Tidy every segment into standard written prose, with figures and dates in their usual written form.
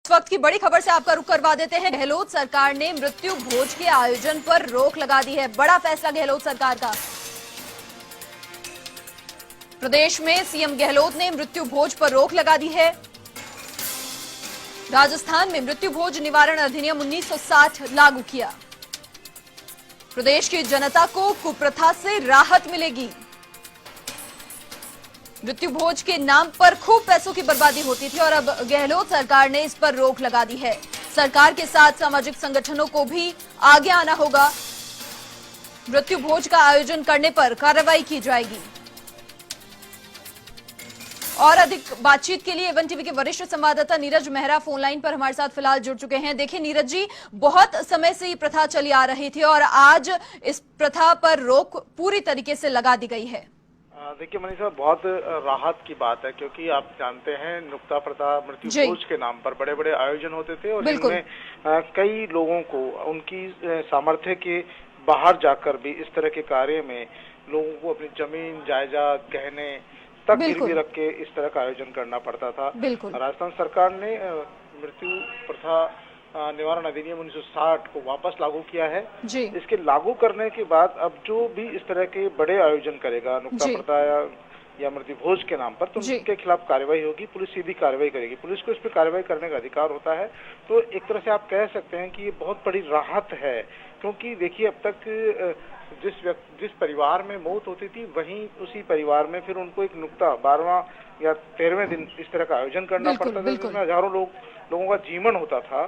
इस वक्त की बड़ी खबर से आपका रुख करवा देते हैं। गहलोत सरकार ने मृत्यु भोज के आयोजन पर रोक लगा दी है। बड़ा फैसला गहलोत सरकार का। प्रदेश में सीएम गहलोत ने मृत्यु भोज पर रोक लगा दी है। राजस्थान में मृत्यु भोज निवारण अधिनियम 1960 लागू किया। प्रदेश की जनता को कुप्रथा से राहत मिलेगी। मृत्यु भोज के नाम पर खूब पैसों की बर्बादी होती थी और अब गहलोत सरकार ने इस पर रोक लगा दी है। सरकार के साथ सामाजिक संगठनों को भी आगे आना होगा। मृत्यु भोज का आयोजन करने पर कार्रवाई की जाएगी। और अधिक बातचीत के लिए एवन टीवी के वरिष्ठ संवाददाता नीरज मेहरा फोन लाइन पर हमारे साथ फिलहाल जुड़ चुके हैं। देखिए नीरज जी, बहुत समय से ये प्रथा चली आ रही थी और आज इस प्रथा पर रोक पूरी तरीके से लगा दी गई है। देखिए मनीषा, बहुत राहत की बात है क्योंकि आप जानते हैं नुक्ता प्रथा मृत्यु भोज के नाम पर बड़े बड़े आयोजन होते थे और इनमें कई लोगों को उनकी सामर्थ्य के बाहर जाकर भी इस तरह के कार्य में लोगों को अपनी जमीन जायदाद गहने तक गिरवी रख के इस तरह का आयोजन करना पड़ता था। राजस्थान सरकार ने मृत्यु प्रथा निवारण अधिनियम 1960 को वापस लागू किया है। इसके लागू करने के बाद अब जो भी इस तरह के बड़े आयोजन करेगा नुक्ता प्रथा या मृत्यु भोज के नाम पर, तो उनके खिलाफ कार्रवाई होगी। पुलिस सीधी कार्रवाई करेगी। पुलिस को इस पर कार्रवाई करने का अधिकार होता है। तो एक तरह से आप कह सकते हैं कि ये बहुत बड़ी राहत है क्योंकि देखिए अब तक जिस परिवार में मौत होती थी वहीं उसी परिवार में फिर उनको एक नुक्ता 12वां या 13वें दिन इस तरह का आयोजन करना पड़ता था जिसमें हजारों लोगों का जीवन होता था।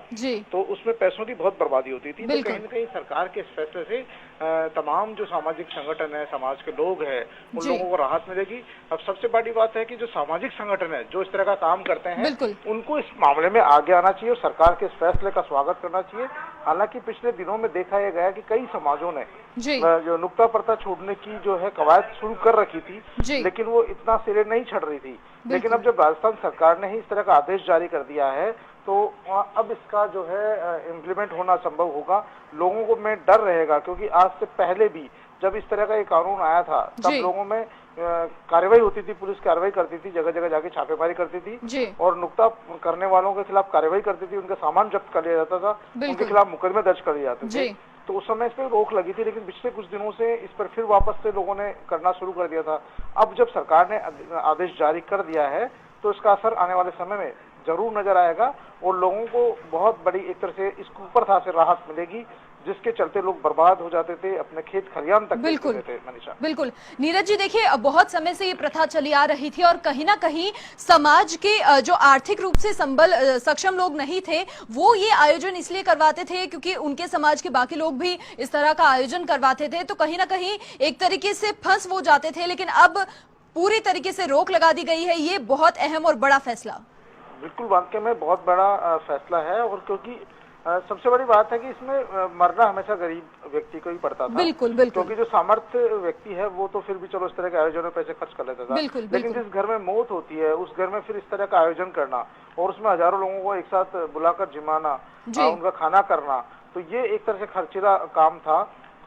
तो उसमें पैसों की बहुत बर्बादी होती थी। तो कहीं न कहीं सरकार के इस फैसले से तमाम जो सामाजिक संगठन है, समाज के लोग हैं, उन लोगों को राहत मिलेगी। अब सबसे बड़ी बात है कि जो सामाजिक संगठन है जो इस तरह का काम करते हैं उनको इस मामले में आगे आना चाहिए और सरकार के इस फैसले का स्वागत करना चाहिए। हालांकि पिछले दिनों में देखा यह गया कि कई समाजों ने जो नुक्ता प्रथा छोड़ने की जो है कवायद शुरू कर रखी थी, लेकिन वो इतना सिरे नहीं चढ़ रही थी। लेकिन अब जब राजस्थान सरकार ने ही इस तरह का आदेश जारी कर दिया है तो अब इसका जो है इम्प्लीमेंट होना संभव होगा। लोगों को में डर रहेगा क्योंकि आज से पहले भी जब इस तरह का एक कानून आया था तब लोगों में कार्रवाई होती थी, पुलिस कार्रवाई करती थी, जगह जगह जाके छापेमारी करती थी और नुक्ता करने वालों के खिलाफ कार्रवाई करती थी, उनका सामान जब्त कर लिया जाता था, उनके खिलाफ मुकदमे दर्ज कर लिए जाते थे। तो उस समय इस पर रोक लगी थी, लेकिन पिछले कुछ दिनों से इस पर फिर वापस से लोगों ने करना शुरू कर दिया था। अब जब सरकार ने आदेश जारी कर दिया है तो इसका असर आने वाले समय में जरूर नजर आएगा और लोगों को बहुत बड़ी एक तरह से इस कुप्रथा से राहत मिलेगी जिसके चलते लोग बर्बाद हो जाते थे, अपने खेत खलियान तक बेचते थे। मनीषा, बिल्कुल नीरज जी, देखिए बहुत समय से ये प्रथा चली आ रही थी और कहीं ना कहीं समाज के जो आर्थिक रूप से सक्षम लोग नहीं थे वो ये आयोजन इसलिए करवाते थे क्योंकि उनके समाज के बाकी लोग भी इस तरह का आयोजन करवाते थे। तो कहीं ना कहीं एक तरीके से फंस वो जाते थे, लेकिन अब पूरी तरीके से रोक लगा दी गई है। ये बहुत अहम और बड़ा फैसला। बिल्कुल, वाकई में बहुत बड़ा फैसला है और क्योंकि सबसे बड़ी बात है कि इसमें मरना हमेशा गरीब व्यक्ति को ही पड़ता था। बिल्कुल। क्योंकि जो सामर्थ्य व्यक्ति है वो तो फिर भी चलो इस तरह के आयोजनों में पैसे खर्च कर लेता था। लेकिन जिस घर में मौत होती है उस घर में फिर इस तरह का आयोजन करना और उसमें हजारों लोगों को एक साथ बुलाकर जिमाना, उनका खाना करना, तो ये एक तरह से खर्चीला काम था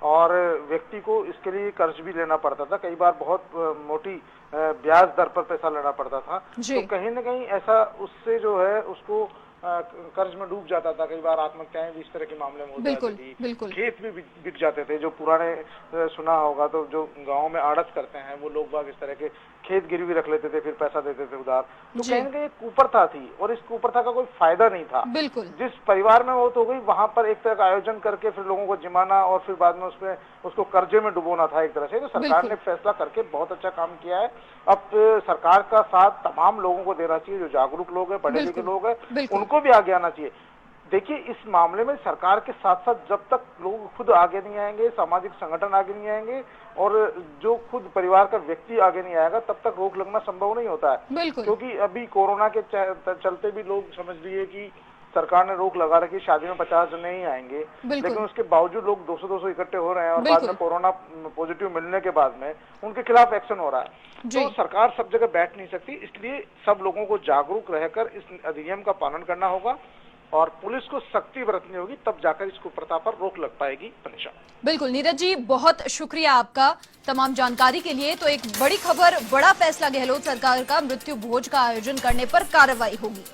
और व्यक्ति को इसके लिए कर्ज भी लेना पड़ता था। कई बार बहुत मोटी ब्याज दर पर पैसा लेना पड़ता था। तो कहीं न कहीं ऐसा उससे जो है उसको कर्ज में डूब जाता था। कई बार आत्महत्याएं भी इस तरह के मामले में हो जाती थी। खेत भी बिक जाते थे। जो पुराने सुना होगा तो जो गांव में आड़त करते हैं वो लोग बाग इस तरह के खेत गिरवी रख लेते थे, फिर पैसा देते थे उधार। तो कहीं न कहीं कुप्रथा थी और इस कुप्रथा का कोई फायदा नहीं था। जिस परिवार में मौत हो गई वहां पर एक तरह का आयोजन करके फिर लोगों को जिमाना और फिर बाद में उसको कर्जे में डुबोना था एक तरह से। तो सरकार ने फैसला करके बहुत अच्छा काम किया है। अब सरकार का साथ तमाम लोगों को देना चाहिए, जो जागरूक लोग हैं, पढ़े लिखे लोग हैं, उनको भी आगे आना चाहिए। देखिए इस मामले में सरकार के साथ साथ जब तक लोग खुद आगे नहीं आएंगे, सामाजिक संगठन आगे नहीं आएंगे और जो खुद परिवार का व्यक्ति आगे नहीं आएगा तब तक रोक लगना संभव नहीं होता है। क्योंकि अभी कोरोना के चलते भी लोग समझ लिए कि सरकार ने रोक लगा रखी, शादी में 50 जन नहीं आएंगे, लेकिन उसके बावजूद लोग 200-200 इकट्ठे हो रहे हैं और बाद में कोरोना पॉजिटिव मिलने के बाद में उनके खिलाफ एक्शन हो रहा है। तो सरकार सब जगह बैठ नहीं सकती, इसलिए सब लोगों को जागरूक रहकर इस अधिनियम का पालन करना होगा और पुलिस को सख्ती बरतनी होगी, तब जाकर इस कुप्रथा पर रोक लग पाएगी। पनीशा, बिल्कुल नीरज जी, बहुत शुक्रिया आपका तमाम जानकारी के लिए। तो एक बड़ी खबर, बड़ा फैसला गहलोत सरकार का, मृत्यु भोज का आयोजन करने पर कार्रवाई होगी।